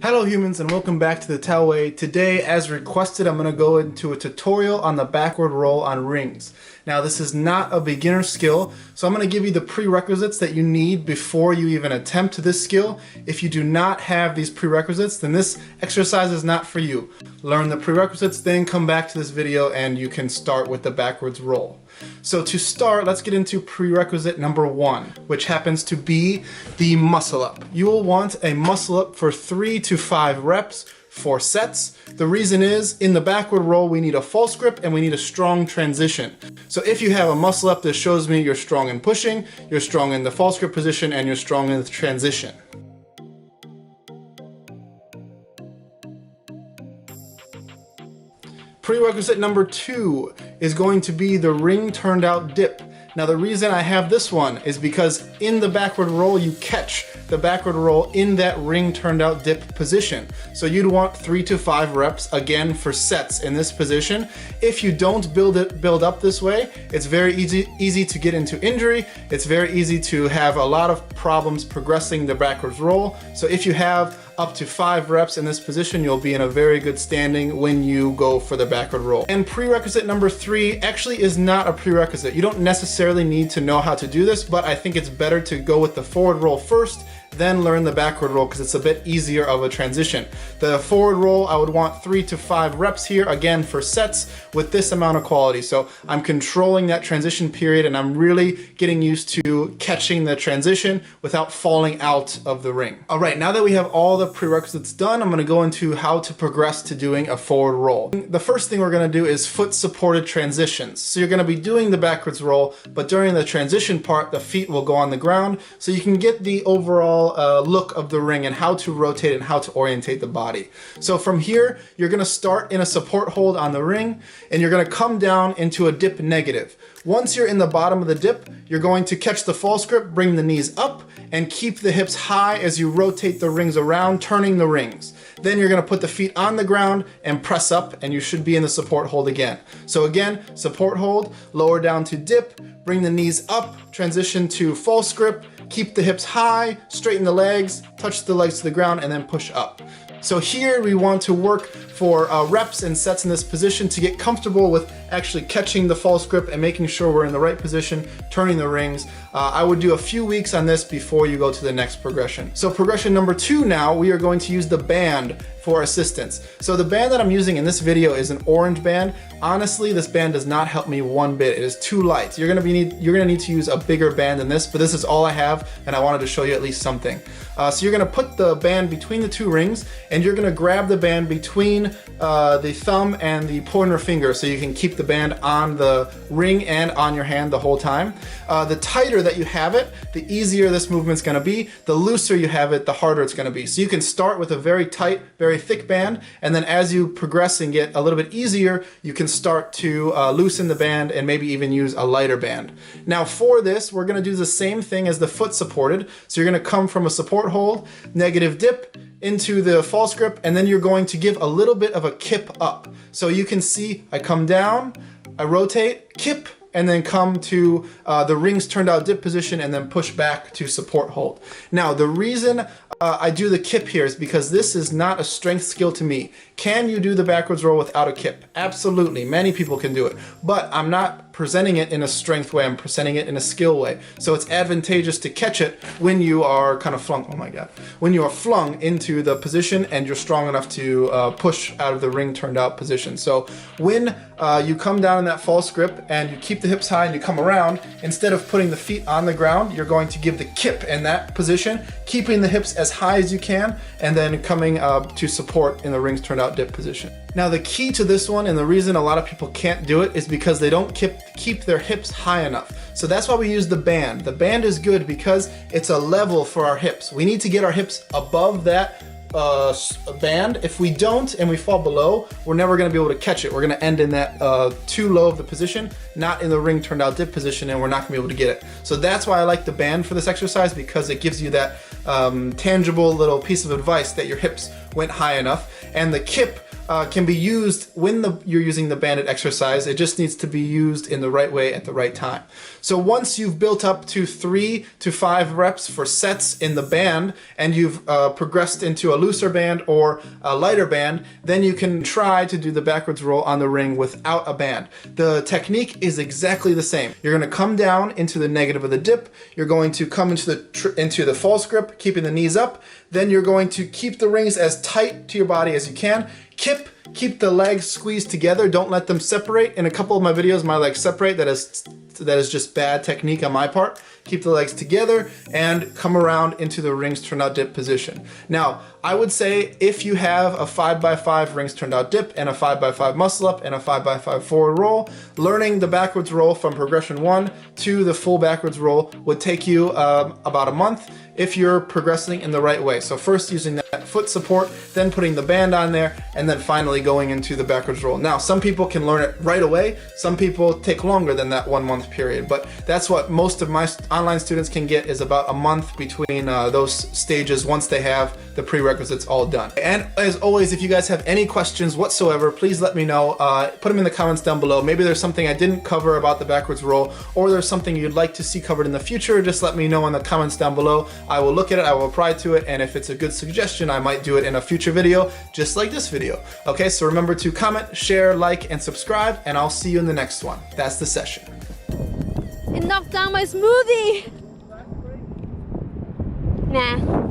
Hello humans and welcome back to the Tao Way. Today, as requested, I'm going to go into a tutorial on the backward roll on rings. Now this is not a beginner skill, so I'm going to give you the prerequisites that you need before you even attempt this skill. If you do not have these prerequisites, then this exercise is not for you. Learn the prerequisites, then come back to this video and you can start with the backwards roll. So to start, let's get into prerequisite number 1, which happens to be the muscle up. You will want a muscle up for 3 to 5 reps, 4 sets. The reason is, in the backward roll, we need a false grip and we need a strong transition. So if you have a muscle up, this shows me you're strong in pushing, you're strong in the false grip position, and you're strong in the transition. Prerequisite number 2 is going to be the ring turned out dip. Now the reason I have this one is because in the backward roll you catch the backward roll in that ring turned out dip position. So you'd want 3 to 5 reps again for sets in this position. If you don't build up this way, it's very easy to get into injury. It's very easy to have a lot of problems progressing the backwards roll. So if you have up to 5 reps in this position, you'll be in a very good standing when you go for the backward roll. And prerequisite number 3 actually is not a prerequisite. You don't necessarily need to know how to do this, but I think it's better to go with the forward roll first, then learn the backward roll because it's a bit easier of a transition. The forward roll, I would want 3 to 5 reps here, again for sets with this amount of quality. So I'm controlling that transition period and I'm really getting used to catching the transition without falling out of the ring. All right, now that we have all the prerequisites done, I'm gonna go into how to progress to doing a forward roll. The first thing we're gonna do is foot supported transitions. So you're gonna be doing the backwards roll, but during the transition part, the feet will go on the ground so you can get the overall look of the ring and how to rotate and how to orientate the body. So from here, you're gonna start in a support hold on the ring and you're gonna come down into a dip negative. Once you're in the bottom of the dip, you're going to catch the false grip, bring the knees up, and keep the hips high as you rotate the rings around, turning the rings. Then you're gonna put the feet on the ground and press up, and you should be in the support hold again. So again, support hold, lower down to dip, bring the knees up, transition to false grip, keep the hips high, straighten the legs, touch the legs to the ground, and then push up. So here we want to work for reps and sets in this position to get comfortable with actually catching the false grip and making sure we're in the right position, turning the rings. I would do a few weeks on this before you go to the next progression. So progression number 2 now, we are going to use the band for assistance. So the band that I'm using in this video is an orange band. Honestly, this band does not help me one bit. It is too light. You're gonna need to use a bigger band than this, but this is all I have, and I wanted to show you at least something. So you're gonna put the band between the 2 rings, and you're gonna grab the band between the thumb and the pointer finger so you can keep the band on the ring and on your hand the whole time. The tighter that you have it, the easier this movement's gonna be. The looser you have it, the harder it's gonna be. So you can start with a very tight, very thick band, and then as you progress and get a little bit easier, you can start to loosen the band and maybe even use a lighter band. Now for this, we're gonna do the same thing as the foot supported. So you're gonna come from a support hold, negative dip, into the false grip, and then you're going to give a little bit of a kip up. So you can see I come down, I rotate, kip, and then come to the rings turned out dip position and then push back to support hold. Now the reason I do the kip here is because this is not a strength skill to me. Can you do the backwards roll without a kip? Absolutely, many people can do it, but I'm not presenting it in a strength way, I'm presenting it in a skill way. So it's advantageous to catch it when you are kind of flung, oh my God, when you are flung into the position and you're strong enough to push out of the ring turned out position. So when you come down in that false grip and you keep the hips high and you come around, instead of putting the feet on the ground, you're going to give the kip in that position, keeping the hips as high as you can, and then coming to support in the rings turned out dip position. Now the key to this one, and the reason a lot of people can't do it, is because they don't keep their hips high enough. So that's why we use the band. The band is good because it's a level for our hips. We need to get our hips above that band. If we don't and we fall below, we're never going to be able to catch it. We're going to end in that too low of the position, not in the ring turned out dip position, and we're not going to be able to get it. So that's why I like the band for this exercise, because it gives you that tangible little piece of advice that your hips went high enough. And the kip can be used when you're using the banded exercise. It just needs to be used in the right way at the right time. So once you've built up to 3 to 5 reps for sets in the band, and you've progressed into a looser band or a lighter band, then you can try to do the backwards roll on the ring without a band. The technique is exactly the same. You're going to come down into the negative of the dip. You're going to come into the false grip, keeping the knees up. Then you're going to keep the rings as tight to your body as you can. Keep the legs squeezed together. Don't let them separate. In a couple of my videos, my legs separate. That is just bad technique on my part. Keep the legs together and come around into the rings turned out dip position. Now, I would say if you have a 5x5 rings turned out dip and a 5x5 muscle up and a 5x5 forward roll, learning the backwards roll from progression 1 to the full backwards roll would take you about a month if you're progressing in the right way. So first using that foot support, then putting the band on there, and then finally going into the backwards roll. Now, some people can learn it right away. Some people take longer than that 1 month period, but that's what most of my online students can get, is about a month between those stages once they have the prerequisites all done. And as always, if you guys have any questions whatsoever, please let me know. Put them in the comments down below. Maybe there's something I didn't cover about the backwards roll, or there's something you'd like to see covered in the future. Just let me know in the comments down below. I will look at it, I will reply to it, and if it's a good suggestion, I might do it in a future video, just like this video. Okay, so remember to comment, share, like, and subscribe, and I'll see you in the next one. That's the session. It knocked down my smoothie! Nah.